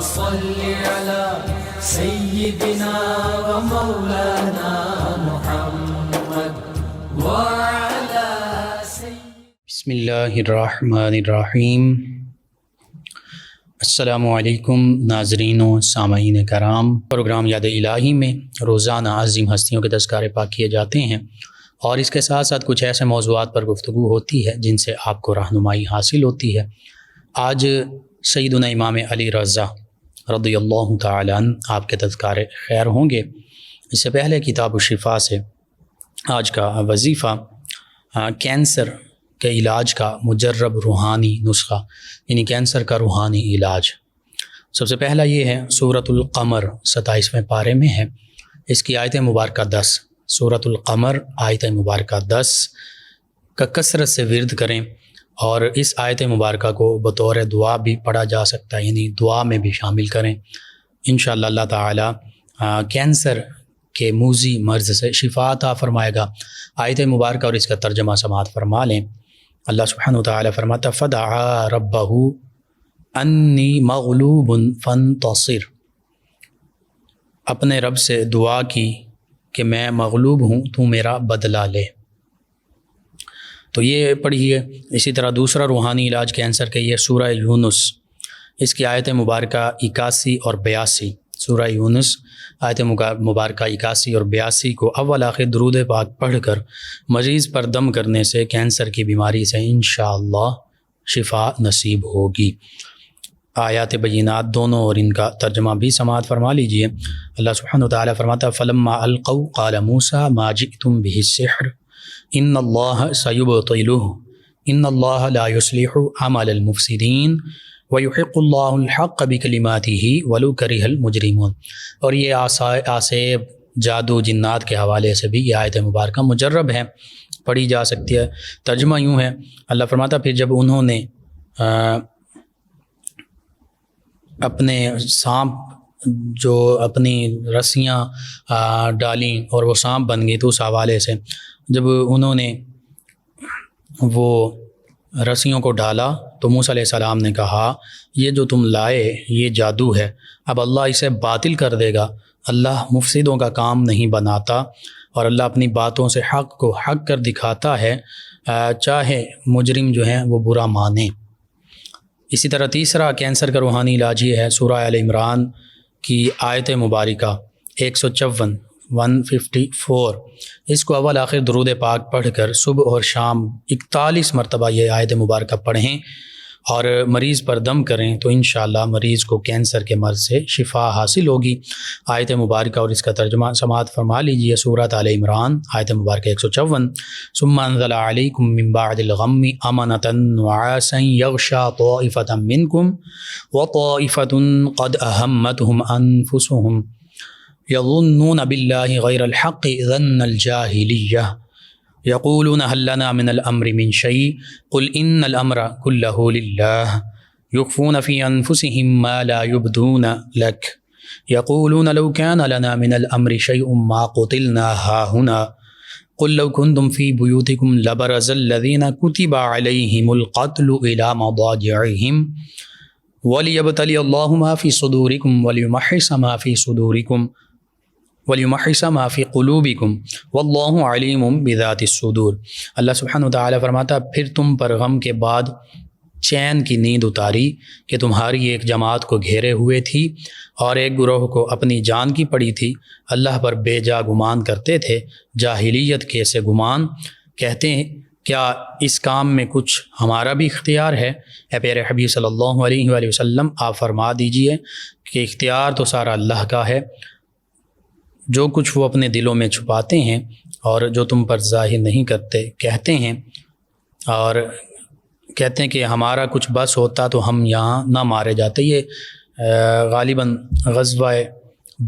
صل على سيدنا ومولانا محمد وعلى بسم اللہ الرحمن الرحیم۔ السلام علیکم ناظرین و سامعین کرام، پروگرام یاد الہی میں روزانہ عظیم ہستیوں کے تذکارے پاک کیے جاتے ہیں اور اس کے ساتھ ساتھ کچھ ایسے موضوعات پر گفتگو ہوتی ہے جن سے آپ کو رہنمائی حاصل ہوتی ہے۔ آج سیدنا امام علی رضا رضی اللہ تعالیٰ عنہ آپ کے تذکارے خیر ہوں گے۔ اس سے پہلے کتاب الشفا سے آج کا وظیفہ کینسر کے علاج کا مجرب روحانی نسخہ، یعنی کینسر کا روحانی علاج۔ سب سے پہلا یہ ہے سورۃ القمر 27ویں پارے میں ہے، اس کی آیت مبارکہ 10، سورۃ القمر آیت مبارکہ 10 کا کثرت سے ورد کریں، اور اس آیت مبارکہ کو بطور دعا بھی پڑھا جا سکتا ہے، یعنی دعا میں بھی شامل کریں۔ انشاءاللہ اللہ تعالی کینسر کے موذی مرض سے شفا عطا فرمائے گا۔ آیت مبارکہ اور اس کا ترجمہ سماعت فرما لیں۔ اللہ سبحانہ وتعالی فرماتا فدعا ربہ انی مغلوب فانتصر، اپنے رب سے دعا کی کہ میں مغلوب ہوں، تو میرا بدلہ لے۔ تو یہ پڑھیے۔ اسی طرح دوسرا روحانی علاج کینسر کے یہ سورہ یونس، اس کی آیت مبارکہ 81 اور 82، سورہ یونس آیت مبارکہ 81 اور 82 کو اول آخر درود پاک پڑھ کر مریض پر دم کرنے سے کینسر کی بیماری سے انشاءاللہ شفا نصیب ہوگی۔ آیات بینات دونوں اور ان کا ترجمہ بھی سماعت فرما لیجئے۔ اللہ سبحانہ وتعالی فرماتا فلما القوا قال موسیٰ ما جئتم به السحر ان اللہ سیبطلہ ان اللہ لا یصلح عمل المفسدین ویحق اللہ الحق بکلماتہ ولو کرہ المجرمون۔ اور یہ آسیب، جادو، جنات کے حوالے سے بھی یہ آیت مبارکہ مجرب ہے، پڑھی جا سکتی ہے۔ ترجمہ یوں ہے، اللہ فرماتا پھر جب انہوں نے اپنے سانپ جو اپنی رسیاں ڈالیں اور وہ سانپ بن گئی، تو اس حوالے سے جب انہوں نے وہ رسیوں کو ڈالا تو موسیٰ علیہ السلام نے کہا یہ جو تم لائے یہ جادو ہے، اب اللہ اسے باطل کر دے گا۔ اللہ مفسدوں کا کام نہیں بناتا، اور اللہ اپنی باتوں سے حق کو حق کر دکھاتا ہے، چاہے مجرم جو ہیں وہ برا مانیں۔ اسی طرح تیسرا کینسر کا روحانی علاج یہ ہے سورہ آل عمران کی آیت مبارکہ 154، اس کو اول آخر درود پاک پڑھ کر صبح اور شام 41 مرتبہ یہ آیت مبارکہ پڑھیں اور مریض پر دم کریں تو انشاءاللہ مریض کو کینسر کے مرض سے شفا حاصل ہوگی۔ آیت مبارکہ اور اس کا ترجمہ سماعت فرما لیجیے۔ سورۃ آل عمران آیت مبارکہ 154، ثم انزل علیکم من بعد الغم امنۃ نعاسا یغشی طائفۃ منکم وطائفۃ قد اہمتہم انفسہم یظنون باللہ غیر الحق ظن الجاہلیہ یقولون هل لنا من الامر من شیء قل ان الامر كله للہ یخفون فی انفسهم ما لا یبدون لک یقولون لو كان لنا من الامر شیء ما قتلنا هاهنا قل لو كنتم في بيوتكم لبرز الذين كتب عليهم القتل الى مضاجعهم وليبتلي الله ما في صدوركم وليمحص ما في صدوركم وَلْيُمَحِّصَ مَا فِي قُلُوبِكُمْ وَاللَّهُ عَلِيمٌ بِذَاتِ الصُّدُورِ۔ اللہ سبحانہ وتعالی فرماتا پھر تم پر غم کے بعد چین کی نیند اتاری کہ تمہاری ایک جماعت کو گھیرے ہوئے تھی اور ایک گروہ کو اپنی جان کی پڑی تھی، اللہ پر بے جا گمان کرتے تھے، جاہلیت کے سے گمان، کہتے ہیں کیا اس کام میں کچھ ہمارا بھی اختیار ہے؟ اے پیارے حبیب صلی اللہ علیہ وآلہ وسلم آپ فرما دیجئے کہ اختیار تو سارا اللہ کا ہے، جو کچھ وہ اپنے دلوں میں چھپاتے ہیں اور جو تم پر ظاہر نہیں کرتے، کہتے ہیں اور کہتے ہیں کہ ہمارا کچھ بس ہوتا تو ہم یہاں نہ مارے جاتے۔ یہ غالباً غزوہ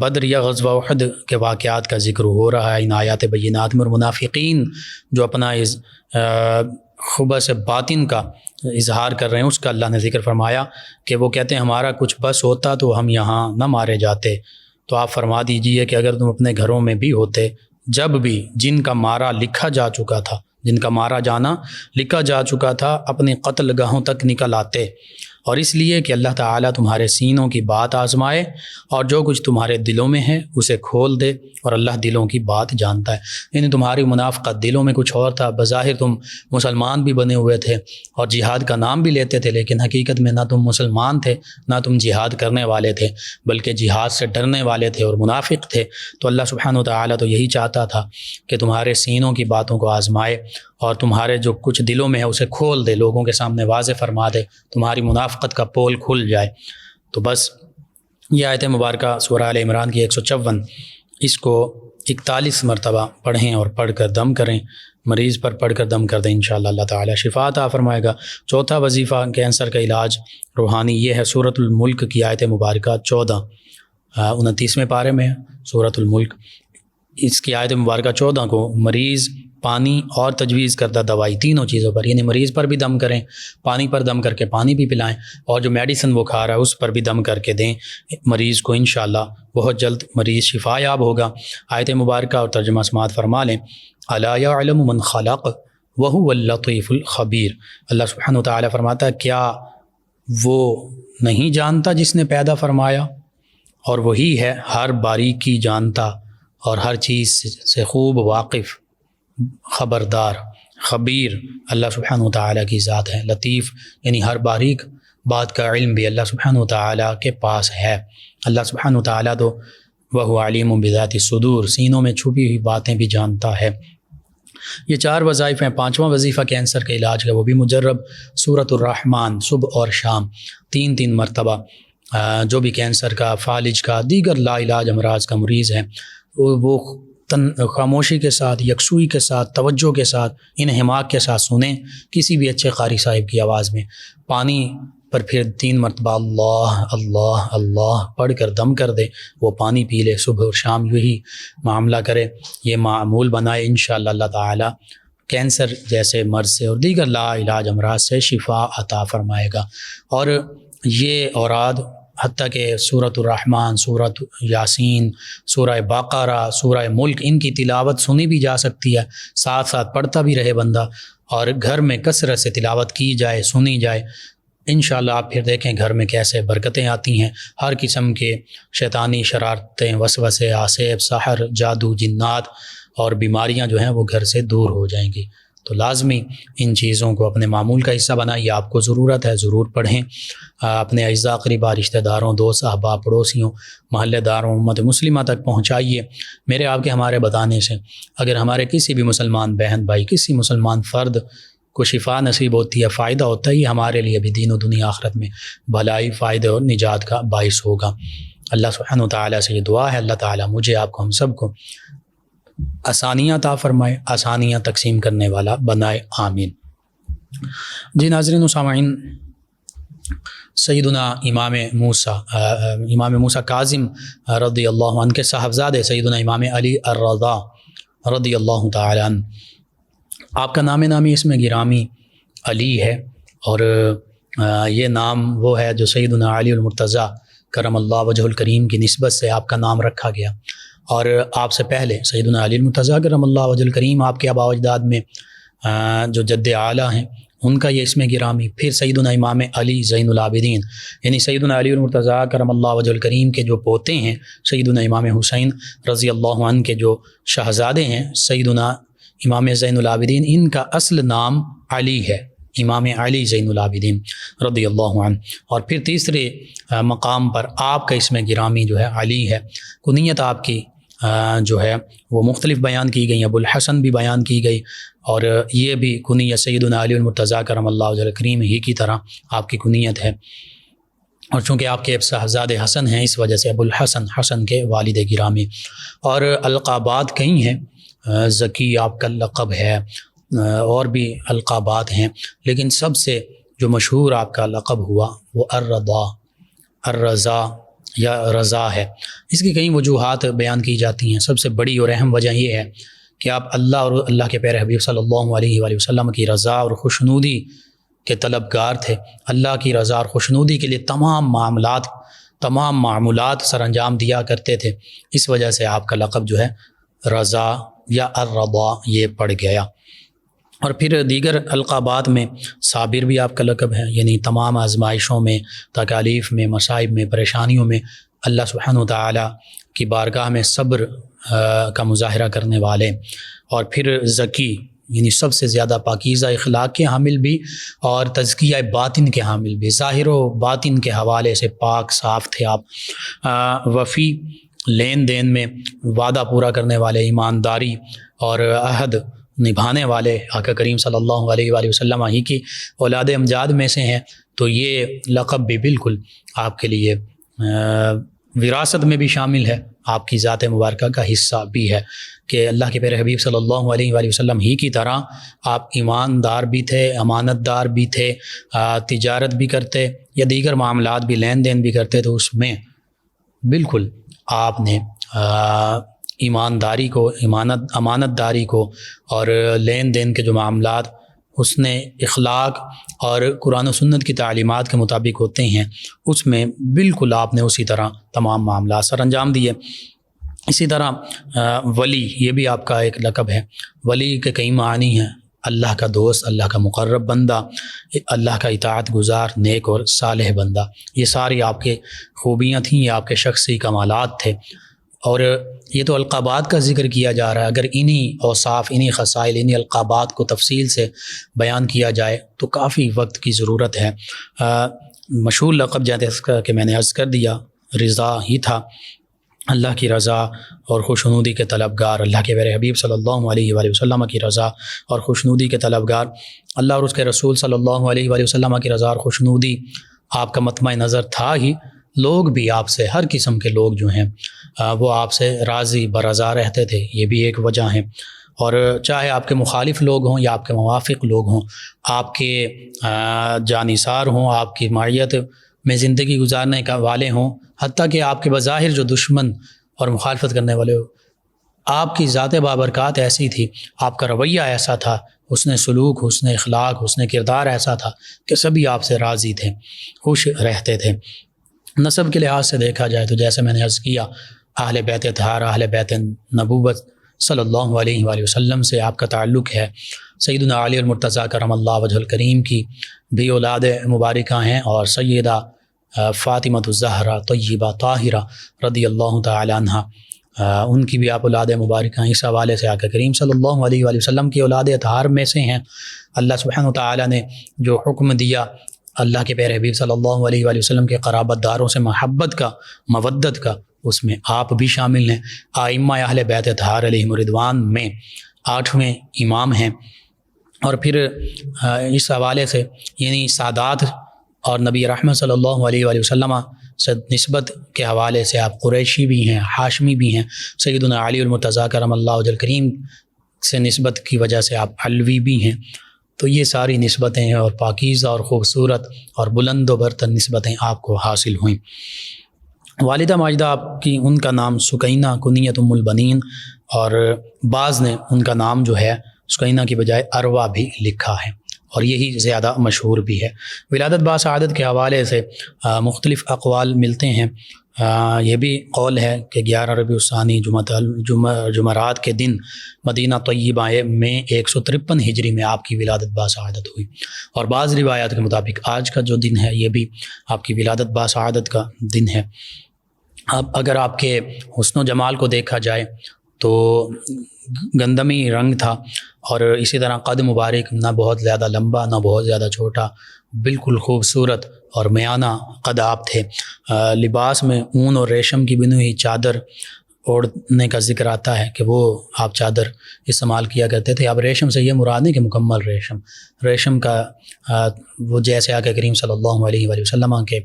بدر یا غزوہ احد کے واقعات کا ذکر ہو رہا ہے ان آیات بینات میں، اور منافقین جو اپنا خبث باطن کا اظہار کر رہے ہیں اس کا اللہ نے ذکر فرمایا کہ وہ کہتے ہیں ہمارا کچھ بس ہوتا تو ہم یہاں نہ مارے جاتے۔ تو آپ فرما دیجئے کہ اگر تم اپنے گھروں میں بھی ہوتے، جب بھی جن کا مارا لکھا جا چکا تھا، جن کا مارا جانا لکھا جا چکا تھا، اپنے قتل گاہوں تک نکل آتے اور اس لیے کہ اللہ تعالیٰ تمہارے سینوں کی بات آزمائے اور جو کچھ تمہارے دلوں میں ہے اسے کھول دے، اور اللہ دلوں کی بات جانتا ہے۔ یعنی تمہاری منافقت دلوں میں کچھ اور تھا، بظاہر تم مسلمان بھی بنے ہوئے تھے اور جہاد کا نام بھی لیتے تھے، لیکن حقیقت میں نہ تم مسلمان تھے نہ تم جہاد کرنے والے تھے، بلکہ جہاد سے ڈرنے والے تھے اور منافق تھے۔ تو اللہ سبحانہ و تعالیٰ تو یہی چاہتا تھا کہ تمہارے سینوں کی باتوں کو آزمائے اور تمہارے جو کچھ دلوں میں ہے اسے کھول دے، لوگوں کے سامنے واضح فرما دے، تمہاری منافقت کا پول کھل جائے۔ تو بس یہ آیت مبارکہ سورہ آل عمران کی 154، اس کو 41 مرتبہ پڑھیں اور پڑھ کر دم کریں، مریض پر پڑھ کر دم کر دیں، انشاءاللہ اللہ تعالیٰ شفا عطا فرمائے گا۔ چوتھا وظیفہ کینسر کا علاج روحانی یہ ہے، سورۃ الملک کی آیت مبارکہ 14 29ویں پارے میں سورۃ الملک، اس کی آیت مبارکہ 14 کو مریض پانی اور تجویز کردہ دوائی تینوں چیزوں پر، یعنی مریض پر بھی دم کریں، پانی پر دم کر کے پانی بھی پلائیں، اور جو میڈیسن وہ کھا رہا ہے اس پر بھی دم کر کے دیں مریض کو، انشاءاللہ بہت جلد مریض شفا یاب ہوگا۔ آیت مبارکہ اور ترجمہ سماعت فرما لیں۔ الا یعلم من خلق وهو اللطیف الخبیر، اللہ سبحانہ وتعالی فرماتا ہے کیا وہ نہیں جانتا جس نے پیدا فرمایا، اور وہی ہے ہر باریکی جانتا اور ہر چیز سے خوب واقف، خبردار، خبیر اللہ سبحانہ وتعالی کی ذات ہے۔ لطیف یعنی ہر باریک بات کا علم بھی اللہ سبحانہ وتعالی کے پاس ہے۔ اللہ سبحانہ وتعالی تو وَهُوَ عَلِيمٌ بِذَاتِ الصُّدُورِ، سینوں میں چھپی ہوئی باتیں بھی جانتا ہے۔ یہ 4 وظائف ہیں۔ 5واں وظیفہ کینسر کے علاج کا، وہ بھی مجرب، سورۃ الرحمن صبح اور شام 3 مرتبہ۔ جو بھی کینسر کا، فالج کا، دیگر لا علاج امراض کا مریض ہے، وہ خاموشی کے ساتھ، یکسوئی کے ساتھ، توجہ کے ساتھ، انہماک کے ساتھ سنیں، کسی بھی اچھے قاری صاحب کی آواز میں۔ پانی پر پھر 3 مرتبہ اللہ اللہ اللہ پڑھ کر دم کر دے، وہ پانی پی لے، صبح اور شام یہی معاملہ کرے، یہ معمول بنائے، انشاءاللہ اللہ تعالی کینسر جیسے مرض سے اور دیگر لا علاج امراض سے شفا عطا فرمائے گا۔ اور یہ اوراد حتیٰ کہ سورۃ الرحمن، سورۃ یاسین، سورہ بقرہ، سورہ ملک، ان کی تلاوت سنی بھی جا سکتی ہے، ساتھ ساتھ پڑھتا بھی رہے بندہ، اور گھر میں کثرت سے تلاوت کی جائے، سنی جائے، انشاءاللہ آپ پھر دیکھیں گھر میں کیسے برکتیں آتی ہیں، ہر قسم کے شیطانی شرارتیں، وسوسے، آسیب، سحر، جادو، جنات اور بیماریاں جو ہیں وہ گھر سے دور ہو جائیں گی۔ تو لازمی ان چیزوں کو اپنے معمول کا حصہ بنائیے، آپ کو ضرورت ہے، ضرور پڑھیں، اپنے اعزاء قریبا، رشتہ داروں، دوست احباب، پڑوسیوں، محلے داروں، امت مسلمہ تک پہنچائیے۔ میرے آپ کے ہمارے بتانے سے اگر ہمارے کسی بھی مسلمان بہن بھائی، کسی مسلمان فرد کو شفا نصیب ہوتی ہے، فائدہ ہوتا ہے، یہ ہمارے لیے بھی دین و دنیا آخرت میں بھلائی، فائدے اور نجات کا باعث ہوگا۔ اللہ سبحانہ و تعالیٰ سے یہ دعا ہے، اللہ تعالیٰ مجھے، آپ کو، ہم سب کو آسانیاں عطا فرمائے، آسانیاں تقسیم کرنے والا بنائے، آمین۔ جی ناظرین و سامعین، سیدنا امام موسیٰ کاظم رضی اللہ عنہ کے صاحبزادے سیدنا امام علی الرضا رضی اللہ تعالی عنہ، آپ کا نام نامی اس میں گرامی علی ہے، اور یہ نام وہ ہے جو سیدنا علی المرتضیٰ کرم اللہ وجہ الکریم کی نسبت سے آپ کا نام رکھا گیا، اور آپ سے پہلے سیدنا علی المرتضیٰ کرم اللہ وجہ الکریم، آپ کے آباء و اجداد میں جو جد اعلیٰ ہیں ان کا یہ اسم گرامی، پھر سیدنا امام علی زین العابدین یعنی سیدنا علی المرتضیٰ کرم اللہ وجہ الکریم کے جو پوتے ہیں سیدنا امام حسین رضی اللہ عنہ کے جو شہزادے ہیں سیدنا امام زین العابدین، ان کا اصل نام علی ہے، امام علی زین العابدین رضی اللہ عنہ۔ اور پھر تیسرے مقام پر آپ کا اسم گرامی جو ہے علی ہے، کنیت آپ کی جو ہے وہ مختلف بیان کی گئی، ابو الحسن بھی بیان کی گئی، اور یہ بھی کنیت سیدنا علی المرتضیٰ کرم اللہ وجہ الکریم ہی کی طرح آپ کی کنیت ہے، اور چونکہ آپ کے صاحبزادے حسن ہیں اس وجہ سے ابو الحسن، حسن کے والد گرامی۔ اور القابات کئی ہیں، ذکی آپ کا لقب ہے، اور بھی القابات ہیں، لیکن سب سے جو مشہور آپ کا لقب ہوا وہ الرضا یا رضا ہے۔ اس کی کئی وجوہات بیان کی جاتی ہیں، سب سے بڑی اور اہم وجہ یہ ہے کہ آپ اللہ اور اللہ کے پیارے حبیب صلی اللہ علیہ وآلہ وسلم کی رضا اور خوشنودی کے طلبگار تھے۔ اللہ کی رضا اور خوشنودی کے لیے تمام معمولات سر انجام دیا کرتے تھے، اس وجہ سے آپ کا لقب جو ہے رضا یا الرضا یہ پڑ گیا۔ اور پھر دیگر القابات میں صابر بھی آپ کا لقب ہے، یعنی تمام آزمائشوں میں، تکالیف میں، مصائب میں، پریشانیوں میں اللہ سبحانہ و تعالیٰ کی بارگاہ میں صبر کا مظاہرہ کرنے والے، اور پھر ذکی یعنی سب سے زیادہ پاکیزہ اخلاق کے حامل بھی، اور تزکیہ باطن کے حامل بھی، ظاہر و باطن کے حوالے سے پاک صاف تھے آپ، وفی لین دین میں وعدہ پورا کرنے والے، ایمانداری اور عہد نبھانے والے، آقا کریم صلی اللہ علیہ وآلہ وسلم ہی کی اولاد امجاد میں سے ہیں، تو یہ لقب بھی بالکل آپ کے لیے وراثت میں بھی شامل ہے، آپ کی ذات مبارکہ کا حصہ بھی ہے کہ اللہ کے پیارے حبیب صلی اللہ علیہ وآلہ وسلم ہی کی طرح آپ ایماندار بھی تھے، امانت دار بھی تھے، تجارت بھی کرتے یا دیگر معاملات بھی، لین دین بھی کرتے، تو اس میں بالکل آپ نے ایمانداری کو، امانت داری کو اور لین دین کے جو معاملات حسن اخلاق اور قرآن و سنت کی تعلیمات کے مطابق ہوتے ہیں، اس میں بالکل آپ نے اسی طرح تمام معاملات سر انجام دیے۔ اسی طرح ولی، یہ بھی آپ کا ایک لقب ہے۔ ولی کے کئی معنی ہیں، اللہ کا دوست، اللہ کا مقرب بندہ، اللہ کا اطاعت گزار، نیک اور صالح بندہ، یہ ساری آپ کے خوبیاں تھیں، یہ آپ کے شخصی کمالات تھے۔ اور یہ تو القابات کا ذکر کیا جا رہا ہے، اگر انہی اوصاف، انہی خصائل، انہی القابات کو تفصیل سے بیان کیا جائے تو کافی وقت کی ضرورت ہے۔ مشہور لقب جیسا کہ میں نے عرض کر دیا، رضا ہی تھا، اللہ کی رضا اور خوشنودی کے طلبگار، اللہ کے پیارے حبیب صلی اللہ علیہ وآلہ وسلم کی رضا اور خوشنودی کے طلبگار، اللہ اور اس کے رسول صلی اللہ علیہ وآلہ وسلم کی رضا اور خوشنودی آپ کا مطمع نظر تھا ہی۔ لوگ بھی آپ سے، ہر قسم کے لوگ جو ہیں وہ آپ سے راضی برضا رہتے تھے، یہ بھی ایک وجہ ہے۔ اور چاہے آپ کے مخالف لوگ ہوں یا آپ کے موافق لوگ ہوں، آپ کے جانثار ہوں، آپ کی معیت میں زندگی گزارنے کا والے ہوں، حتیٰ کہ آپ کے بظاہر جو دشمن اور مخالفت کرنے والے ہوں، آپ کی ذات بابرکات ایسی تھی، آپ کا رویہ ایسا تھا، حسن سلوک، حسن اخلاق، حسن کردار ایسا تھا کہ سبھی آپ سے راضی تھے، خوش رہتے تھے۔ نسب کے لحاظ سے دیکھا جائے تو جیسے میں نے عرض کیا، اہل بیت طہار، اہل بیت نبوت صلی اللہ علیہ وآلہ وسلم سے آپ کا تعلق ہے۔ سیدنا علی المرتضیٰ کرم اللہ وجہ الکریم کی بھی اولاد مبارکہ ہیں، اور سیدہ فاطمہ الزہرا طیبہ طاہرہ رضی اللہ تعالی عنہ، ان کی بھی آپ اولاد مبارکہ ہیں۔ اس حوالے سے آقا کریم صلی اللہ علیہ وآلہ وسلم کی اولاد اطہار میں سے ہیں۔ اللہ سبحانہ تعالیٰ نے جو حکم دیا اللہ کے پیارے حبیب صلی اللہ علیہ وآلہ وسلم کے قرابت داروں سے محبت کا، مودت کا، اس میں آپ بھی شامل ہیں۔ ائمہ اہل بیت طہار علیہم الرضوان میں 8ویں امام ہیں۔ اور پھر اس حوالے سے یعنی سادات اور نبی رحمت صلی اللہ علیہ وآلہ وسلم سے نسبت کے حوالے سے آپ قریشی بھی ہیں، ہاشمی بھی ہیں۔ سیدنا علی المرتضیٰ کرم اللہ وجہ الکریم سے نسبت کی وجہ سے آپ علوی بھی ہیں۔ تو یہ ساری نسبتیں ہیں، اور پاکیزہ اور خوبصورت اور بلند و برتر نسبتیں آپ کو حاصل ہوئیں۔ والدہ ماجدہ آپ کی، ان کا نام سکینہ کنیت ام البنین، اور بعض نے ان کا نام جو ہے سکینہ کی بجائے اروہ بھی لکھا ہے، اور یہی زیادہ مشہور بھی ہے۔ ولادت باسعادت کے حوالے سے مختلف اقوال ملتے ہیں۔ یہ بھی قول ہے کہ 11 ربیع الثانی جمعرات کے دن مدینہ طیبہ میں 153 ہجری میں آپ کی ولادت باسعادت ہوئی، اور بعض روایات کے مطابق آج کا جو دن ہے یہ بھی آپ کی ولادت باسعادت کا دن ہے۔ اب اگر آپ کے حسن و جمال کو دیکھا جائے تو گندمی رنگ تھا، اور اسی طرح قد مبارک، نہ بہت زیادہ لمبا نہ بہت زیادہ چھوٹا، بالکل خوبصورت اور میانہ قد آپ تھے۔ لباس میں اون اور ریشم کی بنی ہوئی چادر اوڑھنے کا ذکر آتا ہے کہ وہ آپ چادر استعمال کیا کرتے تھے۔ اب ریشم سے یہ مراد نہیں کہ مکمل ریشم کا وہ جیسے آقا کریم صلی اللہ علیہ وآلہ وسلم کے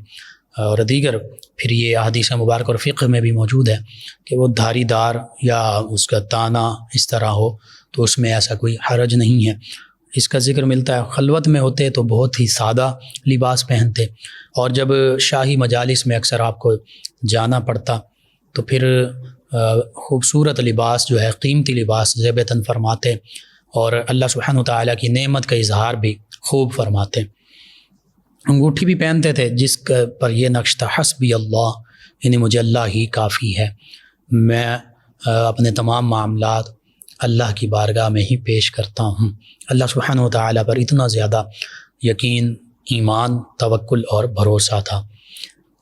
اور دیگر پھر یہ احادیث مبارک اور فقہ میں بھی موجود ہے کہ وہ دھاری دار یا اس کا تانا اس طرح ہو، تو اس میں ایسا کوئی حرج نہیں ہے۔ اس کا ذکر ملتا ہے خلوت میں ہوتے تو بہت ہی سادہ لباس پہنتے، اور جب شاہی مجالس میں اکثر آپ کو جانا پڑتا تو پھر خوبصورت لباس جو ہے، قیمتی لباس زیب تن فرماتے، اور اللہ سبحانہ تعالیٰ کی نعمت کا اظہار بھی خوب فرماتے۔ انگوٹھی بھی پہنتے تھے جس پر یہ نقش تھا، حسبی اللہ، یعنی مجھے اللہ ہی کافی ہے، میں اپنے تمام معاملات اللہ کی بارگاہ میں ہی پیش کرتا ہوں۔ اللہ سبحانہ و تعالیٰ پر اتنا زیادہ یقین، ایمان، توکل اور بھروسہ تھا۔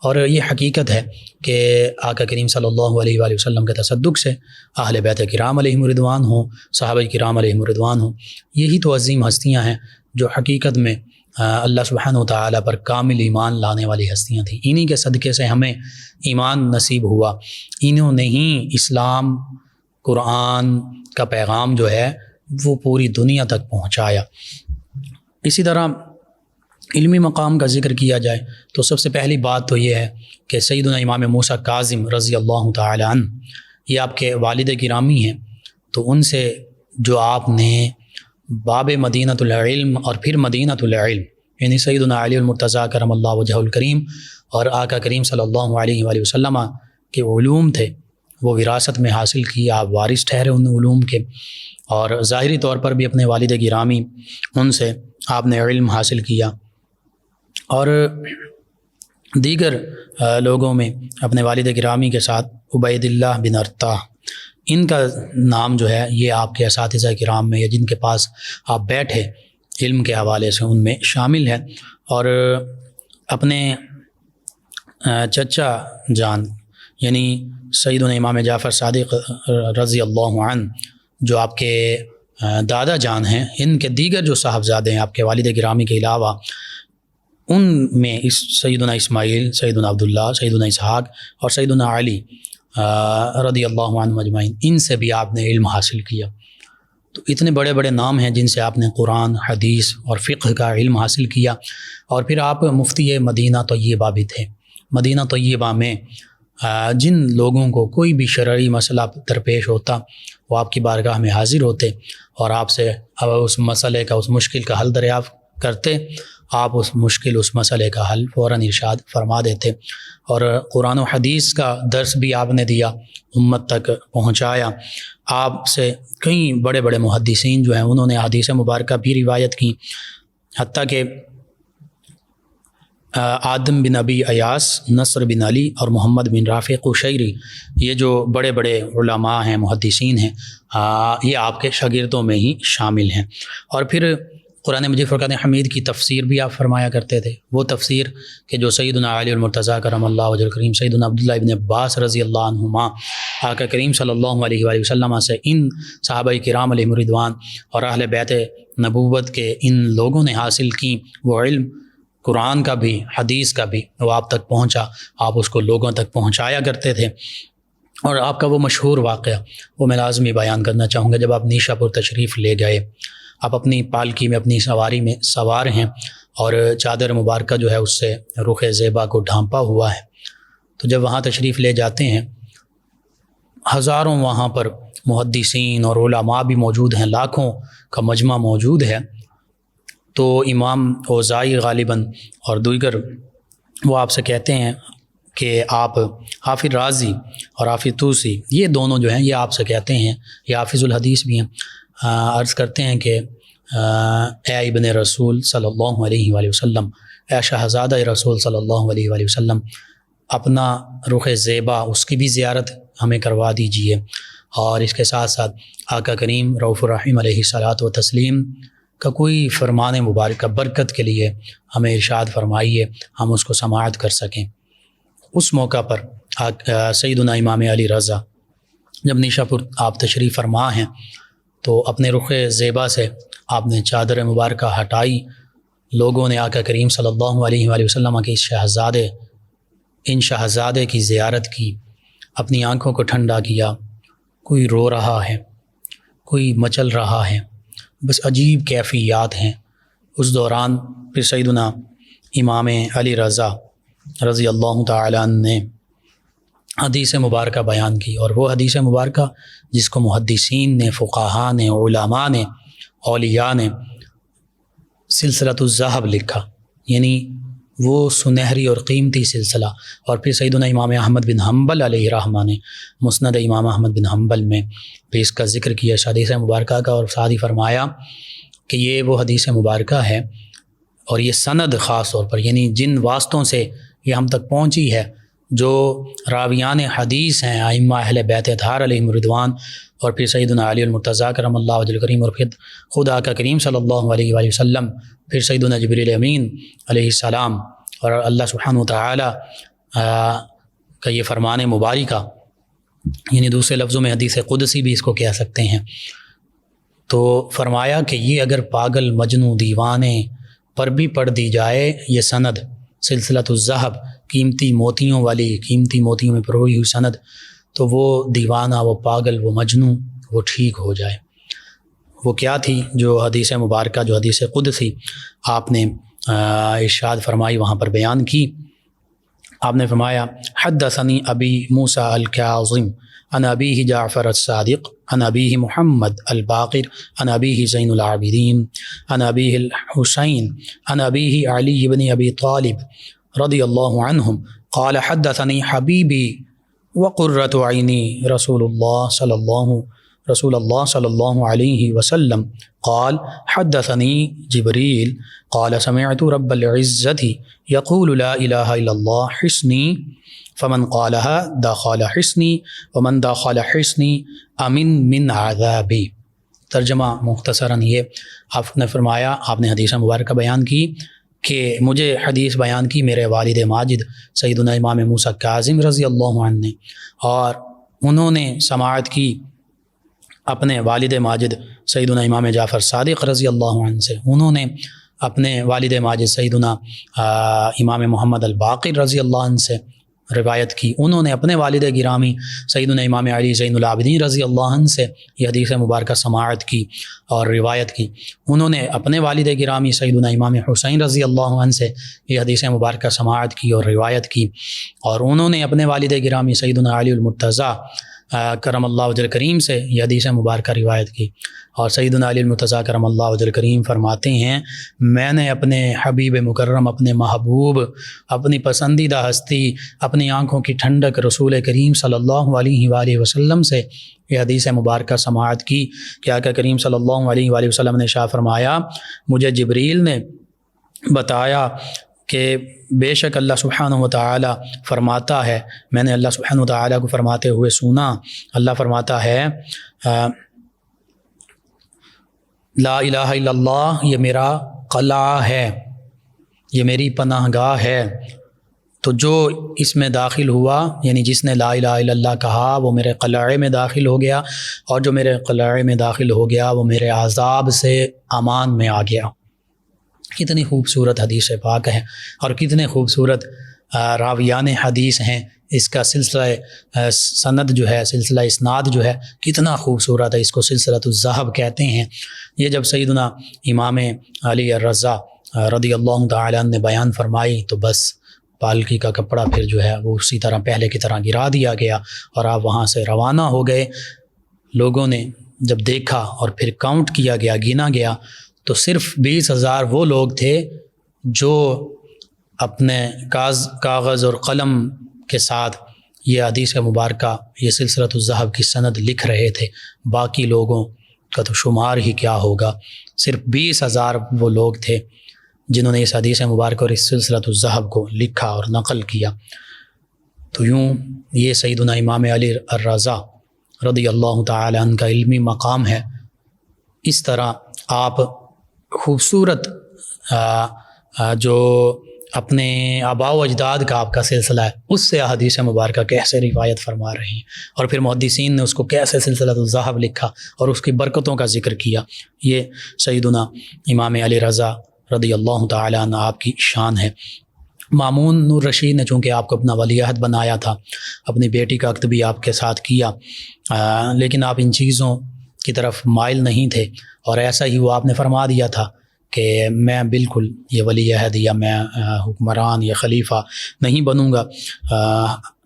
اور یہ حقیقت ہے کہ آقا کریم صلی اللہ علیہ وآلہ وسلم کے تصدق سے اہل بیت کرام علیہم رضوان ہوں، صحابہ کرام علیہم رضوان ہوں، یہی تو عظیم ہستیاں ہیں جو حقیقت میں اللہ سبحانہ و تعالیٰ پر کامل ایمان لانے والی ہستیاں تھیں۔ انہی کے صدقے سے ہمیں ایمان نصیب ہوا، انہوں نے ہی اسلام، قرآن کا پیغام جو ہے وہ پوری دنیا تک پہنچایا۔ اسی طرح علمی مقام کا ذکر کیا جائے تو سب سے پہلی بات تو یہ ہے کہ سیدنا امام موسیٰ کاظم رضی اللہ تعالی عنہ، یہ آپ کے والد گرامی ہیں، تو ان سے جو آپ نے باب مدینۃ العلم اور پھر مدینۃ العلم یعنی سیدنا علی المرتضیٰ کرم اللہ وجہ الکریم اور آقا کریم صلی اللہ علیہ وآلہ وسلم کے علوم تھے، وہ وراثت میں حاصل کی، آپ وارث ٹھہرے ان علوم کے، اور ظاہری طور پر بھی اپنے والد گرامی ان سے آپ نے علم حاصل کیا۔ اور دیگر لوگوں میں اپنے والد گرامی کے ساتھ عبید اللہ بن ارطاح، ان کا نام جو ہے یہ آپ کے اساتذہ کرام میں یا جن کے پاس آپ بیٹھے علم کے حوالے سے ان میں شامل ہے۔ اور اپنے چچا جان یعنی سیدنا امام جعفر صادق رضی اللہ عنہ جو آپ کے دادا جان ہیں، ان کے دیگر جو صاحبزادے ہیں آپ کے والد گرامی کے علاوہ، ان میں سیدنا اسماعیل، سیدنا عبداللہ، سیدنا اسحاق اور سیدنا علی رضی اللہ عنہ مجمعین، ان سے بھی آپ نے علم حاصل کیا۔ تو اتنے بڑے بڑے نام ہیں جن سے آپ نے قرآن، حدیث اور فقہ کا علم حاصل کیا۔ اور پھر آپ مفتی مدینہ طیبہ بھی تھے۔ مدینہ طیبہ میں جن لوگوں کو کوئی بھی شرعی مسئلہ درپیش ہوتا وہ آپ کی بارگاہ میں حاضر ہوتے اور آپ سے اس مسئلے کا، اس مشکل کا حل دریافت کرتے، آپ اس مسئلے کا حل فوراً ارشاد فرما دیتے۔ اور قرآن و حدیث کا درس بھی آپ نے دیا، امت تک پہنچایا۔ آپ سے کئی بڑے بڑے محدثین جو ہیں انہوں نے حدیث مبارکہ بھی روایت کی، حتیٰ کہ آدم بن ابی ایاس، نصر بن علی اور محمد بن رافع قشیری، یہ جو بڑے بڑے علماء ہیں، محدثین ہیں، یہ آپ کے شاگردوں میں ہی شامل ہیں۔ اور پھر قرآن مجید فرقان حمید کی تفسیر بھی آپ فرمایا کرتے تھے، وہ تفسیر کہ جو سیدنا علی المرتضیٰ کرم اللہ وجہ الکریم، سیدنا عبداللہ ابن عباس رضی اللہ عنہما، آقا کریم صلی اللہ علیہ وآلہ وسلم سے ان صحابہ کرام علیہم رضوان اور اہل بیت نبوت کے ان لوگوں نے حاصل کی، وہ علم قرآن کا بھی، حدیث کا بھی، وہ آپ تک پہنچا، آپ اس کو لوگوں تک پہنچایا کرتے تھے۔ اور آپ کا وہ مشہور واقعہ وہ میں لازمی بیان کرنا چاہوں گا، جب آپ نیشا پور تشریف لے گئے، آپ اپنی پالکی میں، اپنی سواری میں سوار ہیں اور چادر مبارکہ جو ہے اس سے رخ زیبا کو ڈھانپا ہوا ہے، تو جب وہاں تشریف لے جاتے ہیں، ہزاروں وہاں پر محدثین اور علماء بھی موجود ہیں، لاکھوں کا مجمع موجود ہے، تو امام اوزائی غالباً اور دیگر وہ آپ سے کہتے ہیں کہ آپ حافظ رازی اور حافظ طوسی، یہ دونوں جو ہیں یہ آپ سے کہتے ہیں، یہ حافظ الحدیث بھی ہیں، عرض کرتے ہیں کہ اے ابن رسول صلی اللہ علیہ وآلہ وسلم، اے شہزادہ رسول صلی اللہ علیہ وآلہ وسلم، اپنا رخ زیبا اس کی بھی زیارت ہمیں کروا دیجئے، اور اس کے ساتھ ساتھ آقا کریم رؤوف الرحیم علیہ الصلاۃ و تسلیم کا کوئی فرمان مبارکہ برکت کے لیے ہمیں ارشاد فرمائیے، ہم اس کو سماعت کر سکیں۔ اس موقع پر سیدنا امام علی رضا جب نیشا پور آپ تشریف فرما ہیں تو اپنے رخ زیبا سے آپ نے چادر مبارکہ ہٹائی، لوگوں نے آقا کریم صلی اللہ علیہ وآلہ وسلم کے ان شہزادے کی زیارت کی، اپنی آنکھوں کو ٹھنڈا کیا، کوئی رو رہا ہے، کوئی مچل رہا ہے، بس عجیب کیفیات ہیں۔ اس دوران پھر سیدنا امام علی رضا رضی اللہ تعالی عنہ نے حدیث مبارکہ بیان کی، اور وہ حدیث مبارکہ جس کو محدثین نے، فقہاء نے، علماء نے، اولیاء نے سلسلۃ الذہب لکھا، یعنی وہ سنہری اور قیمتی سلسلہ۔ اور پھر سیدنا امام احمد بن حنبل علیہ رحمہ نے مسند امام احمد بن حنبل میں بھی اس کا ذکر کیا، اس حدیث مبارکہ کا، اور ساتھ ہی فرمایا کہ یہ وہ حدیث مبارکہ ہے، اور یہ سند خاص طور پر، یعنی جن واسطوں سے یہ ہم تک پہنچی ہے، جو راویان حدیث ہیں ائمہ اہل بیت اطہار علیہم رضوان، اور پھر سیدنا علی المرتضیٰ کرم اللہ وجہ الکریم، اور پھر خدا کا کریم صلی اللہ علیہ وآلہ وسلم، پھر سیدنا جبریل امین علیہ السلام، اور اللہ سبحانہ وتعالی کا یہ فرمان مبارکہ، یعنی دوسرے لفظوں میں حدیث قدسی بھی اس کو کہہ سکتے ہیں، تو فرمایا کہ یہ اگر پاگل مجنوں دیوانے پر بھی پڑھ دی جائے یہ سند سلسلۃ الذہب، قیمتی موتیوں والی، قیمتی موتیوں میں پروئی ہوئی سند، تو وہ دیوانہ، وہ پاگل، وہ مجنوں وہ ٹھیک ہو جائے۔ وہ کیا تھی جو حدیث مبارکہ، جو حدیث قدسی آپ نے ارشاد فرمائی، وہاں پر بیان کی۔ آپ نے فرمایا حدثنی ابی موسیٰ الکاظم عن ابیہ جعفر الصادق عن ابیہ محمد الباقر عن ابیہ زین العابدین عن ابیہ الحسین عن ابیہ علی بن ابی طالب رضی اللہ عنہم قال حدثنی حبیبی وقرۃ عینی رسول اللہ صلی اللہ علیہ وسلم قال حدثنی جبریل قال سمعت رب العزة يقول لا الہ الا اللہ حسنی فمن قالها دخل حسنی ومن دخل حسنی امن من عذابی۔ ترجمہ مختصراً یہ آپ نے فرمایا، آپ نے حدیث مبارکہ بیان کی کہ مجھے حدیث بیان کی میرے والد ماجد سیدنا امام موسیٰ کاظم رضی اللہ عنہ نے، اور انہوں نے سماعت کی اپنے والد ماجد سیدنا امام جعفر صادق رضی اللہ عنہ سے، انہوں نے اپنے والد ماجد سیدنا امام محمد الباقر رضی اللہ عنہ سے روایت کی، انہوں نے اپنے والد گرامی سیدنا امام علی زین العابدین رضی اللہ عنہ سے یہ حدیث مبارکہ سماعت کی اور روایت کی، انہوں نے اپنے والد گرامی سیدنا امام حسین رضی اللہ عنہ سے یہ حدیث مبارکہ سماعت کی اور روایت کی، اور انہوں نے اپنے والد گرامی سیدنا علی المرتضیٰ کرم اللہ وجہ الکریم سے یہ حدیث مبارکہ روایت کی۔ اور سیدنا علی المرتضیٰ کرم اللہ وجہ الکریم فرماتے ہیں، میں نے اپنے حبیب مکرم، اپنے محبوب، اپنی پسندیدہ ہستی، اپنی آنکھوں کی ٹھنڈک رسول کریم صلی اللہ علیہ وآلہ وسلم سے یہ حدیث مبارکہ سماعت کی کہ آقا کریم صلی اللہ علیہ وآلہ وسلم نے ارشاد فرمایا، مجھے جبریل نے بتایا کہ بے شک اللہ سبحانہ وتعالی فرماتا ہے، میں نے اللہ سبحانہ وتعالی کو فرماتے ہوئے سنا، اللہ فرماتا ہے لا الہ الا اللہ، یہ میرا قلعہ ہے، یہ میری پناہ گاہ ہے، تو جو اس میں داخل ہوا، یعنی جس نے لا الہ الا اللہ کہا وہ میرے قلعے میں داخل ہو گیا، اور جو میرے قلعے میں داخل ہو گیا وہ میرے عذاب سے امان میں آ گیا۔ کتنی خوبصورت حدیث پاک ہے، اور کتنے خوبصورت راویان حدیث ہیں، اس کا سلسلہ سند جو ہے، سلسلہ اسناد جو ہے کتنا خوبصورت ہے، اس کو سلسلۃ الذہب کہتے ہیں۔ یہ جب سیدنا امام علی الرضا رضی اللہ تعالی عنہ نے بیان فرمائی تو بس پالکی کا کپڑا پھر جو ہے وہ اسی طرح پہلے کی طرح گرا دیا گیا، اور آپ وہاں سے روانہ ہو گئے۔ لوگوں نے جب دیکھا اور پھر کاؤنٹ کیا گیا، گنا گیا، تو صرف 20,000 وہ لوگ تھے جو اپنے کاغذ اور قلم کے ساتھ یہ حدیث مبارکہ، یہ سلسلۃ الذہب کی سند لکھ رہے تھے۔ باقی لوگوں کا تو شمار ہی کیا ہوگا، صرف 20,000 وہ لوگ تھے جنہوں نے اس حدیث مبارکہ اور اس سلسلۃ الذہب کو لکھا اور نقل کیا۔ تو یوں یہ سیدنا امام علی الرضا رضی اللہ تعالی عنہ کا علمی مقام ہے۔ اس طرح آپ خوبصورت جو اپنے آباء و اجداد کا آپ کا سلسلہ ہے، اس سے حدیث مبارکہ کیسے روایت فرما رہے ہیں، اور پھر محدثین نے اس کو کیسے سلسلۃ الذہب لکھا اور اس کی برکتوں کا ذکر کیا۔ یہ سیدنا امام علی رضا رضی اللہ تعالی عنہ آپ کی شان ہے۔ مامون نور رشید نے چونکہ آپ کو اپنا ولی عہد بنایا تھا، اپنی بیٹی کا عقد بھی آپ کے ساتھ کیا، لیکن آپ ان چیزوں کی طرف مائل نہیں تھے، اور ایسا ہی وہ آپ نے فرما دیا تھا کہ میں بالکل یہ ولی عہد یا میں حکمران یا خلیفہ نہیں بنوں گا،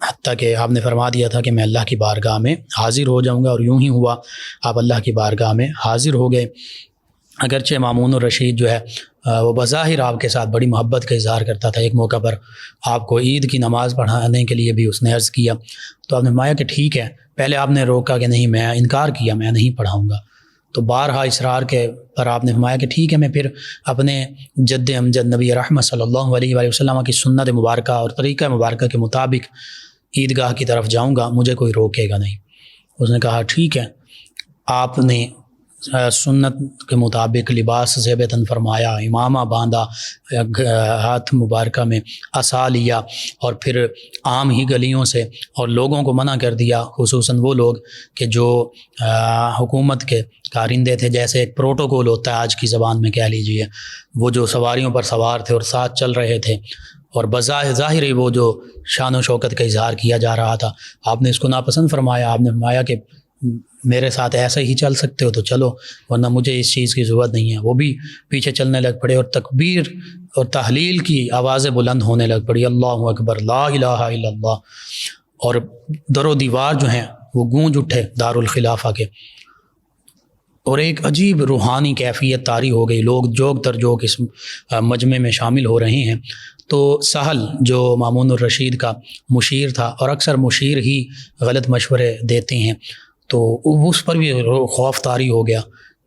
حتیٰ کہ آپ نے فرما دیا تھا کہ میں اللہ کی بارگاہ میں حاضر ہو جاؤں گا، اور یوں ہی ہوا، آپ اللہ کی بارگاہ میں حاضر ہو گئے۔ اگرچہ مامون الرشید جو ہے وہ بظاہر آپ کے ساتھ بڑی محبت کا اظہار کرتا تھا، ایک موقع پر آپ کو عید کی نماز پڑھانے کے لیے بھی اس نے عرض کیا، تو آپ نے فرمایا کہ ٹھیک ہے، پہلے آپ نے روکا کہ نہیں، میں انکار کیا، میں نہیں پڑھاؤں گا، تو بارہا اصرار کے پر آپ نے فرمایا کہ ٹھیک ہے، میں پھر اپنے جد امجد نبی رحمت صلی اللہ علیہ وآلہ وسلم کی سنت مبارکہ اور طریقہ مبارکہ کے مطابق عیدگاہ کی طرف جاؤں گا، مجھے کوئی روکے گا نہیں۔ اس نے کہا ٹھیک ہے۔ آپ نے سنت کے مطابق لباس زیبتاً فرمایا، امامہ باندھا، ہاتھ مبارکہ میں عصا لیا، اور پھر عام ہی گلیوں سے اور لوگوں کو منع کر دیا، خصوصاً وہ لوگ کہ جو حکومت کے کارندے تھے، جیسے ایک پروٹوکول ہوتا ہے آج کی زبان میں کہہ لیجیے، وہ جو سواریوں پر سوار تھے اور ساتھ چل رہے تھے، اور بظاہر ہی وہ جو شان و شوکت کا اظہار کیا جا رہا تھا، آپ نے اس کو ناپسند فرمایا۔ آپ نے فرمایا کہ میرے ساتھ ایسے ہی چل سکتے ہو تو چلو، ورنہ مجھے اس چیز کی ضرورت نہیں ہے۔ وہ بھی پیچھے چلنے لگ پڑے اور تکبیر اور تحلیل کی آوازیں بلند ہونے لگ پڑی، اللہ اکبر، لا الہ الا اللہ، اور در و دیوار جو ہیں وہ گونج اٹھے دارالخلافہ کے، اور ایک عجیب روحانی کیفیت طاری ہو گئی۔ لوگ جوگ تر جوگ اس مجمع میں شامل ہو رہے ہیں۔ تو سہل جو مامون الرشید کا مشیر تھا، اور اکثر مشیر ہی غلط مشورے دیتے ہیں، تو اس پر بھی خوف طاری ہو گیا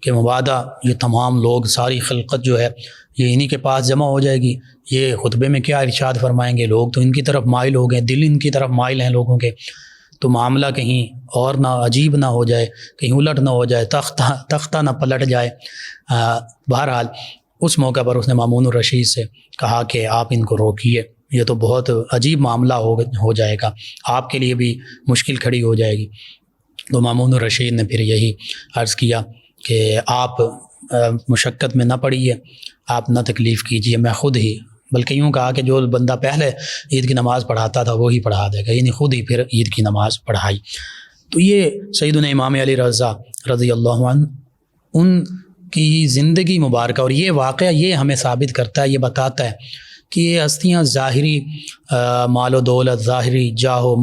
کہ مبادا یہ تمام لوگ، ساری خلقت جو ہے یہ انہی کے پاس جمع ہو جائے گی، یہ خطبے میں کیا ارشاد فرمائیں گے، لوگ تو ان کی طرف مائل ہو گئے، دل ان کی طرف مائل ہیں لوگوں کے، تو معاملہ کہیں اور نہ عجیب نہ ہو جائے، کہیں الٹ نہ ہو جائے، تختہ نہ پلٹ جائے۔ بہرحال اس موقع پر اس نے مامون الرشید سے کہا کہ آپ ان کو روکیے، یہ تو بہت عجیب معاملہ ہو جائے گا، آپ کے لیے بھی مشکل کھڑی ہو جائے گی۔ تو مامون الرشید نے پھر یہی عرض کیا کہ آپ مشقت میں نہ پڑیے، آپ نہ تکلیف کیجیے، میں خود ہی، بلکہ یوں کہا کہ جو بندہ پہلے عید کی نماز پڑھاتا تھا وہی پڑھا دے گا، یعنی خود ہی پھر عید کی نماز پڑھائی۔ تو یہ سیدنا امام علی رضا رضی اللہ عنہ، ان کی زندگی مبارکہ اور یہ واقعہ یہ ہمیں ثابت کرتا ہے، یہ بتاتا ہے کہ یہ ہستیاں ظاہری مال و دولت، ظاہری جاہ و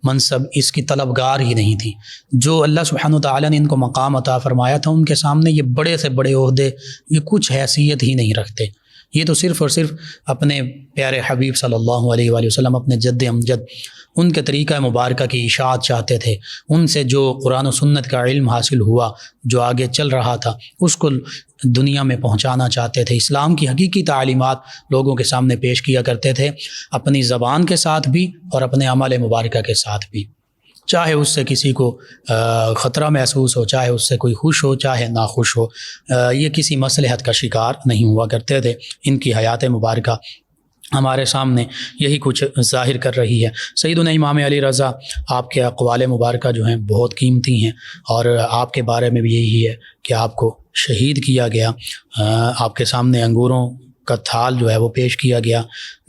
منصب، اس کی طلبگار ہی نہیں تھی۔ جو اللہ سبحانہ وتعالیٰ نے ان کو مقام عطا فرمایا تھا، ان کے سامنے یہ بڑے سے بڑے عہدے، یہ کچھ حیثیت ہی نہیں رکھتے۔ یہ تو صرف اور صرف اپنے پیارے حبیب صلی اللہ علیہ وآلہ وسلم، اپنے جد امجد، ان کے طریقہ مبارکہ کی اشاعت چاہتے تھے، ان سے جو قرآن و سنت کا علم حاصل ہوا، جو آگے چل رہا تھا، اس کو دنیا میں پہنچانا چاہتے تھے۔ اسلام کی حقیقی تعلیمات لوگوں کے سامنے پیش کیا کرتے تھے، اپنی زبان کے ساتھ بھی اور اپنے عمل مبارکہ کے ساتھ بھی، چاہے اس سے کسی کو خطرہ محسوس ہو، چاہے اس سے کوئی خوش ہو، چاہے ناخوش ہو، یہ کسی مصلحت کا شکار نہیں ہوا کرتے تھے۔ ان کی حیات مبارکہ ہمارے سامنے یہی کچھ ظاہر کر رہی ہے۔ سیدنا امام علی رضا، آپ کے اقوال مبارکہ جو ہیں بہت قیمتی ہیں، اور آپ کے بارے میں بھی یہی ہے کہ آپ کو شہید کیا گیا، آپ کے سامنے انگوروں کا تھال جو ہے وہ پیش کیا گیا،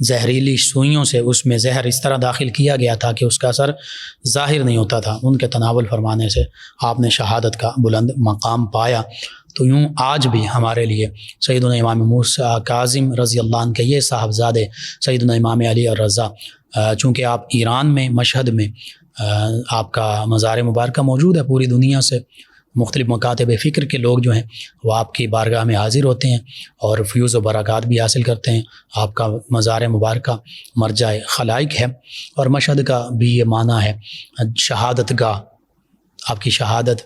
زہریلی سوئیوں سے اس میں زہر اس طرح داخل کیا گیا تھا کہ اس کا اثر ظاہر نہیں ہوتا تھا، ان کے تناول فرمانے سے آپ نے شہادت کا بلند مقام پایا۔ تو یوں آج بھی ہمارے لیے سیدنا امام موسیٰ کاظم رضی اللہ عنہ کے یہ صاحبزادے سیدنا امام علی الرضا، چونکہ آپ ایران میں مشہد میں آپ کا مزار مبارکہ موجود ہے، پوری دنیا سے مختلف مکاتب فکر کے لوگ جو ہیں وہ آپ کی بارگاہ میں حاضر ہوتے ہیں اور فیوز و برکات بھی حاصل کرتے ہیں۔ آپ کا مزار مبارکہ مرجع خلائق ہے، اور مشہد کا بھی یہ معنی ہے شہادت گاہ۔ آپ کی شہادت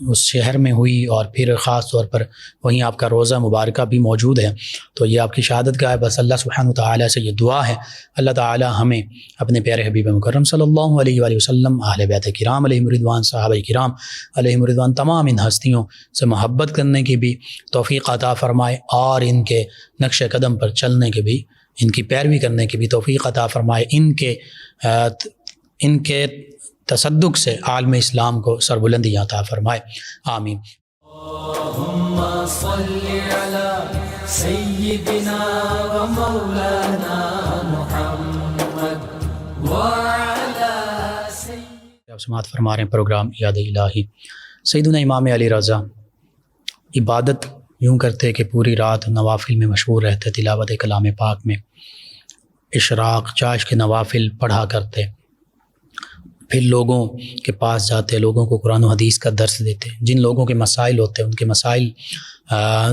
اس شہر میں ہوئی، اور پھر خاص طور پر وہیں آپ کا روضہ مبارکہ بھی موجود ہے، تو یہ آپ کی شہادت گاہ ہے۔ بس اللہ سبحانہ وتعالیٰ سے یہ دعا ہے، اللہ تعالیٰ ہمیں اپنے پیارے حبیب مکرم صلی اللہ علیہ وآلہ وسلم، اہل بیت کرام علیہم رضوان، صحابہ کرام علیہم رضوان، تمام ان ہستیوں سے محبت کرنے کی بھی توفیق عطا فرمائے، اور ان کے نقش قدم پر چلنے کے بھی، ان کی پیروی کرنے کی بھی توفیق عطا فرمائے، ان کے تصدق سے عالم اسلام کو سربلندی عطا فرمائے، آمین۔ اللہم صلی علی سیدنا و مولانا محمد وعلی سیدنا۔ آپ سماعت فرما رہے ہیں پروگرام یاد الہی۔ سیدنا امام علی رضا عبادت یوں کرتے کہ پوری رات نوافل میں مشغول رہتے، تلاوت کلام پاک میں، اشراق چاش کے نوافل پڑھا کرتے، پھر لوگوں کے پاس جاتے، لوگوں کو قرآن و حدیث کا درس دیتے، جن لوگوں کے مسائل ہوتے ان کے مسائل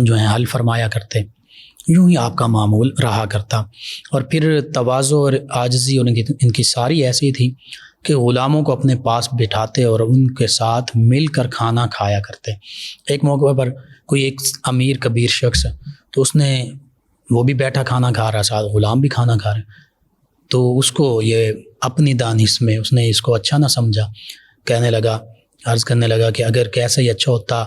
جو ہیں حل فرمایا کرتے، یوں ہی آپ کا معمول رہا کرتا۔ اور پھر تواضع اور عاجزی ان کی ساری ایسی تھی کہ غلاموں کو اپنے پاس بٹھاتے اور ان کے ساتھ مل کر کھانا کھایا کرتے۔ ایک موقع پر کوئی ایک امیر کبیر شخص، تو اس نے وہ بھی بیٹھا کھانا کھا رہا، ساتھ غلام بھی کھانا کھا رہے، تو اس کو یہ اپنی دانش میں اس نے اس کو اچھا نہ سمجھا، کہنے لگا، عرض کرنے لگا کہ اگر کیسے ہی اچھا ہوتا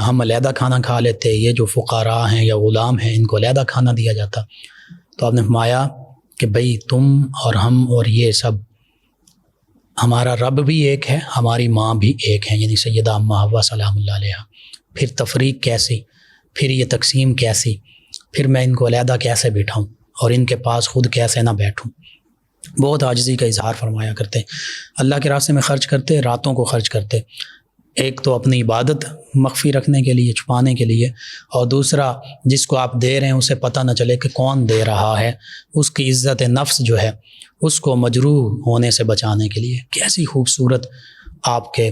ہم علیحدہ کھانا کھا لیتے، یہ جو فقراء ہیں یا غلام ہیں ان کو علیحدہ کھانا دیا جاتا۔ تو آپ نے فرمایا کہ بھئی تم اور ہم اور یہ سب، ہمارا رب بھی ایک ہے، ہماری ماں بھی ایک ہے، یعنی سیدہ اماں حوا سلام اللہ علیہا۔ پھر تفریق کیسی، پھر یہ تقسیم کیسی، پھر میں ان کو علیحدہ کیسے بیٹھاؤں اور ان کے پاس خود کیسے نہ بیٹھوں۔ بہت عاجزی کا اظہار فرمایا کرتے، اللہ کے راستے میں خرچ کرتے، راتوں کو خرچ کرتے، ایک تو اپنی عبادت مخفی رکھنے کے لیے، چھپانے کے لیے، اور دوسرا جس کو آپ دے رہے ہیں اسے پتہ نہ چلے کہ کون دے رہا ہے، اس کی عزت نفس جو ہے اس کو مجروح ہونے سے بچانے کے لیے۔ کیسی خوبصورت آپ کے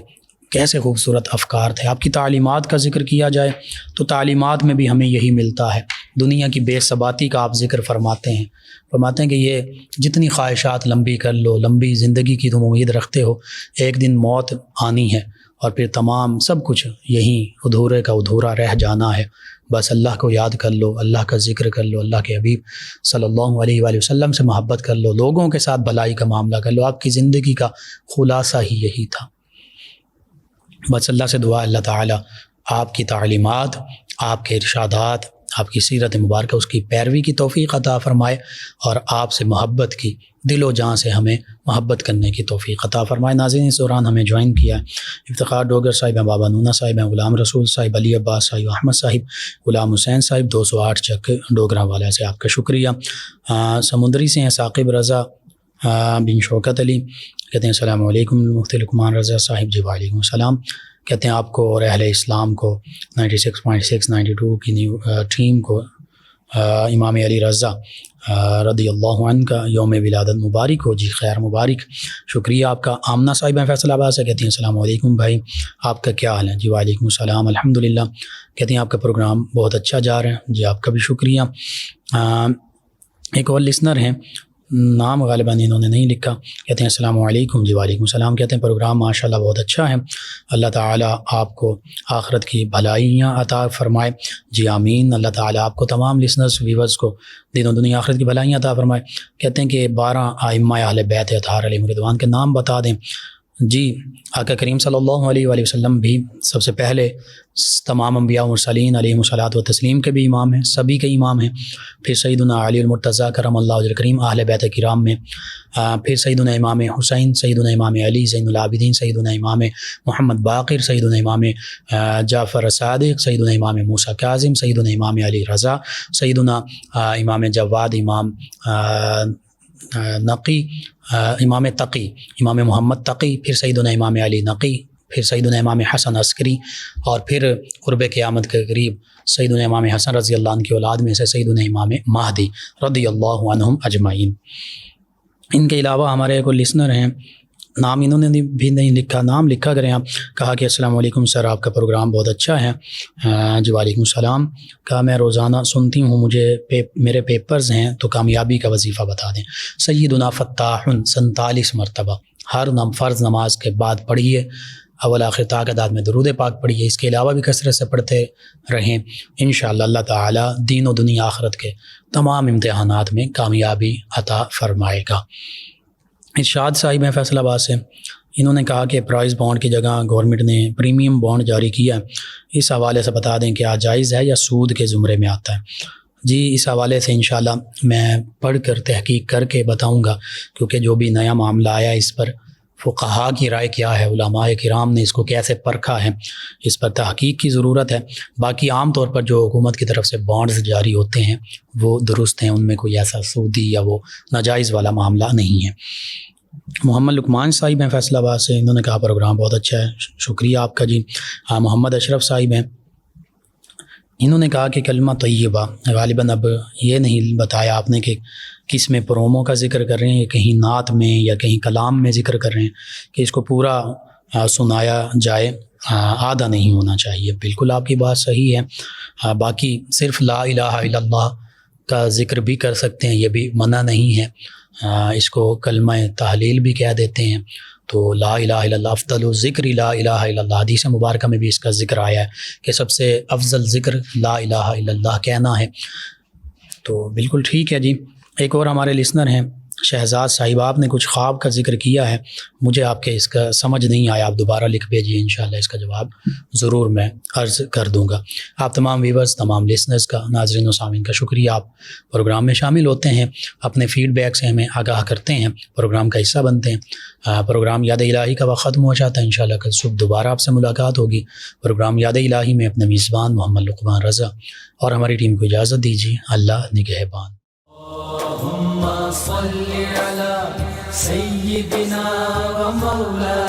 کیسے خوبصورت افکار تھے۔ آپ کی تعلیمات کا ذکر کیا جائے تو تعلیمات میں بھی ہمیں یہی ملتا ہے۔ دنیا کی بے ثباتی کا آپ ذکر فرماتے ہیں کہ یہ جتنی خواہشات لمبی کر لو، لمبی زندگی کی تم امید رکھتے ہو، ایک دن موت آنی ہے اور پھر تمام سب کچھ یہیں ادھورے کا ادھورا رہ جانا ہے۔ بس اللہ کو یاد کر لو، اللہ کا ذکر کر لو، اللہ کے حبیب صلی اللہ علیہ وآلہ وسلم سے محبت کر لو، لوگوں کے ساتھ بھلائی کا معاملہ کر لو۔ آپ کی زندگی کا خلاصہ ہی یہی تھا۔ بس اللہ سے دعا، اللہ تعالیٰ آپ کی تعلیمات، آپ کے ارشادات، آپ کی سیرت مبارکہ، اس کی پیروی کی توفیق عطا فرمائے، اور آپ سے محبت کی، دل و جان سے ہمیں محبت کرنے کی توفیق عطا فرمائے۔ ناظرین، اس دوران ہمیں جوائن کیا ہے افتخار ڈوگر صاحب ہیں، بابا نونا صاحب ہیں، غلام رسول صاحب، علی عباس صاحب، احمد صاحب، غلام حسین صاحب 208 چک ڈوگرہ والے سے آپ کا شکریہ۔ سمندری سے ہیں ثاقب رضا بن شوکت علی، کہتے ہیں السلام علیکم مفتی لقمان رضا صاحب۔ جی وعلیکم السلام۔ کہتے ہیں آپ کو اور اہل اسلام کو 96.6 92 کی ٹیم کو امام علی رضا رضی اللہ عنہ کا یوم ولادت مبارک ہو۔ جی خیر مبارک، شکریہ آپ کا۔ آمنہ صاحب ہیں فیصل آباد سے، کہتے ہیں السلام علیکم بھائی، آپ کا کیا حال ہے؟ جی وعلیکم السلام الحمدللہ۔ کہتے ہیں آپ کا پروگرام بہت اچھا جا رہا ہے، جی آپ کا بھی شکریہ۔ ایک اور لسنر ہیں، نام غالباً انہوں نے نہیں لکھا، کہتے ہیں السلام علیکم۔ جی وعلیکم السلام۔ کہتے ہیں پروگرام ماشاءاللہ بہت اچھا ہے، اللہ تعالیٰ آپ کو آخرت کی بھلائیاں عطا فرمائے۔ جی آمین۔ اللہ تعالیٰ آپ کو، تمام لسنرز ویورز کو دین و دنیا آخرت کی بھلائیاں عطا فرمائے۔ کہتے ہیں کہ 12 ائمہ اہل بیت اطہار علیہم رضوان کے نام بتا دیں۔ جی آقا کریم صلی اللہ علیہ وآلہ وسلم بھی سب سے پہلے تمام انبیاء و مرسلین علیہم الصلاۃ و تسلیم کے بھی امام ہیں، سبھی کے امام ہیں۔ پھر سیدنا علی المرتضیٰ کرم اللہ وجہ کریم اہل بیت کرام میں، پھر سیدنا امام حسین، سیدنا امام علی زین العابدین، سیدنا امام محمد باقر، سیدنا امام جعفر صادق، سیدنا امام موسیٰ کاظم، سیدنا امام علی رضا، سیدنا امام جواد، امام نقی، امام تقی، امام محمد تقی، پھر سیدنا امام علی نقی، پھر سیدنا امام حسن عسکری، اور پھر قرب قیامت کے قریب سیدنا امام حسن رضی اللہ عنہ کی اولاد میں سے سیدنا امام مہدی رضی اللہ عنہم اجمعین۔ ان کے علاوہ ہمارے ایک لسنر ہیں، نام انہوں نے بھی نہیں لکھا، نام لکھا کریں آپ، کہا کہ السلام علیکم سر، آپ کا پروگرام بہت اچھا ہے۔ جی وعلیکم السلام۔ کہا میں روزانہ سنتی ہوں، مجھے میرے پیپرز ہیں تو کامیابی کا وظیفہ بتا دیں۔ سیدنا فتاح 47 مرتبہ ہر فرض نماز کے بعد پڑھیے، اول آخر تعداد میں درود پاک پڑھیے، اس کے علاوہ بھی کثرت سے پڑھتے رہیں، انشاءاللہ اللہ تعالیٰ دین و دنیا آخرت کے تمام امتحانات میں کامیابی عطا فرمائے گا۔ ارشاد صاحب ہیں فیصل آباد سے، انہوں نے کہا کہ پرائز بانڈ کی جگہ گورنمنٹ نے پریمیم بانڈ جاری کیا ہے، اس حوالے سے بتا دیں کہ جائز ہے یا سود کے زمرے میں آتا ہے؟ جی اس حوالے سے انشاءاللہ میں پڑھ کر تحقیق کر کے بتاؤں گا، کیونکہ جو بھی نیا معاملہ آیا اس پر فقہا کی رائے کیا ہے، علماء کرام نے اس کو کیسے پرکھا ہے، اس پر تحقیق کی ضرورت ہے۔ باقی عام طور پر جو حکومت کی طرف سے بانڈز جاری ہوتے ہیں وہ درست ہیں، ان میں کوئی ایسا سودی یا وہ ناجائز والا معاملہ نہیں ہے۔ محمد لقمان صاحب ہیں فیصل آباد سے، انہوں نے کہا پروگرام بہت اچھا ہے، شکریہ آپ کا جی۔ محمد اشرف صاحب ہیں، انہوں نے کہا کہ کلمہ طیبہ، غالباً اب یہ نہیں بتایا آپ نے کہ کس میں پرومو کا ذکر کر رہے ہیں یا کہیں نعت میں یا کہیں کلام میں ذکر کر رہے ہیں، کہ اس کو پورا سنایا جائے، آدھا نہیں ہونا چاہیے۔ بالکل آپ کی بات صحیح ہے۔ باقی صرف لا الہ الا اللہ کا ذکر بھی کر سکتے ہیں، یہ بھی منع نہیں ہے، اس کو کلمہ تحلیل بھی کہہ دیتے ہیں۔ تو لا الہ الا اللہ افضل الذکر لا الہ الا اللہ، حدیث مبارکہ میں بھی اس کا ذکر آیا ہے کہ سب سے افضل ذکر لا الہ الا اللہ کہنا ہے۔ تو بالکل ٹھیک ہے جی۔ ایک اور ہمارے لسنر ہیں شہزاد صاحب، آپ نے کچھ خواب کا ذکر کیا ہے، مجھے آپ کے اس کا سمجھ نہیں آیا، آپ دوبارہ لکھ بھیجیے، انشاءاللہ اس کا جواب ضرور میں عرض کر دوں گا۔ آپ تمام ویورز، تمام لسنرز کا، ناظرین و سامعین کا شکریہ، آپ پروگرام میں شامل ہوتے ہیں، اپنے فیڈ بیک سے ہمیں آگاہ کرتے ہیں، پروگرام کا حصہ بنتے ہیں۔ پروگرام یاد الہی کا وقت ختم ہو جاتا ہے، انشاءاللہ کل صبح دوبارہ آپ سے ملاقات ہوگی۔ پروگرام یاد الہی میں اپنے میزبان محمد لقمان رضا اور ہماری ٹیم کو اجازت دیجیے۔ اللہ نگہبان۔ اللهم صل على سيدنا ومولانا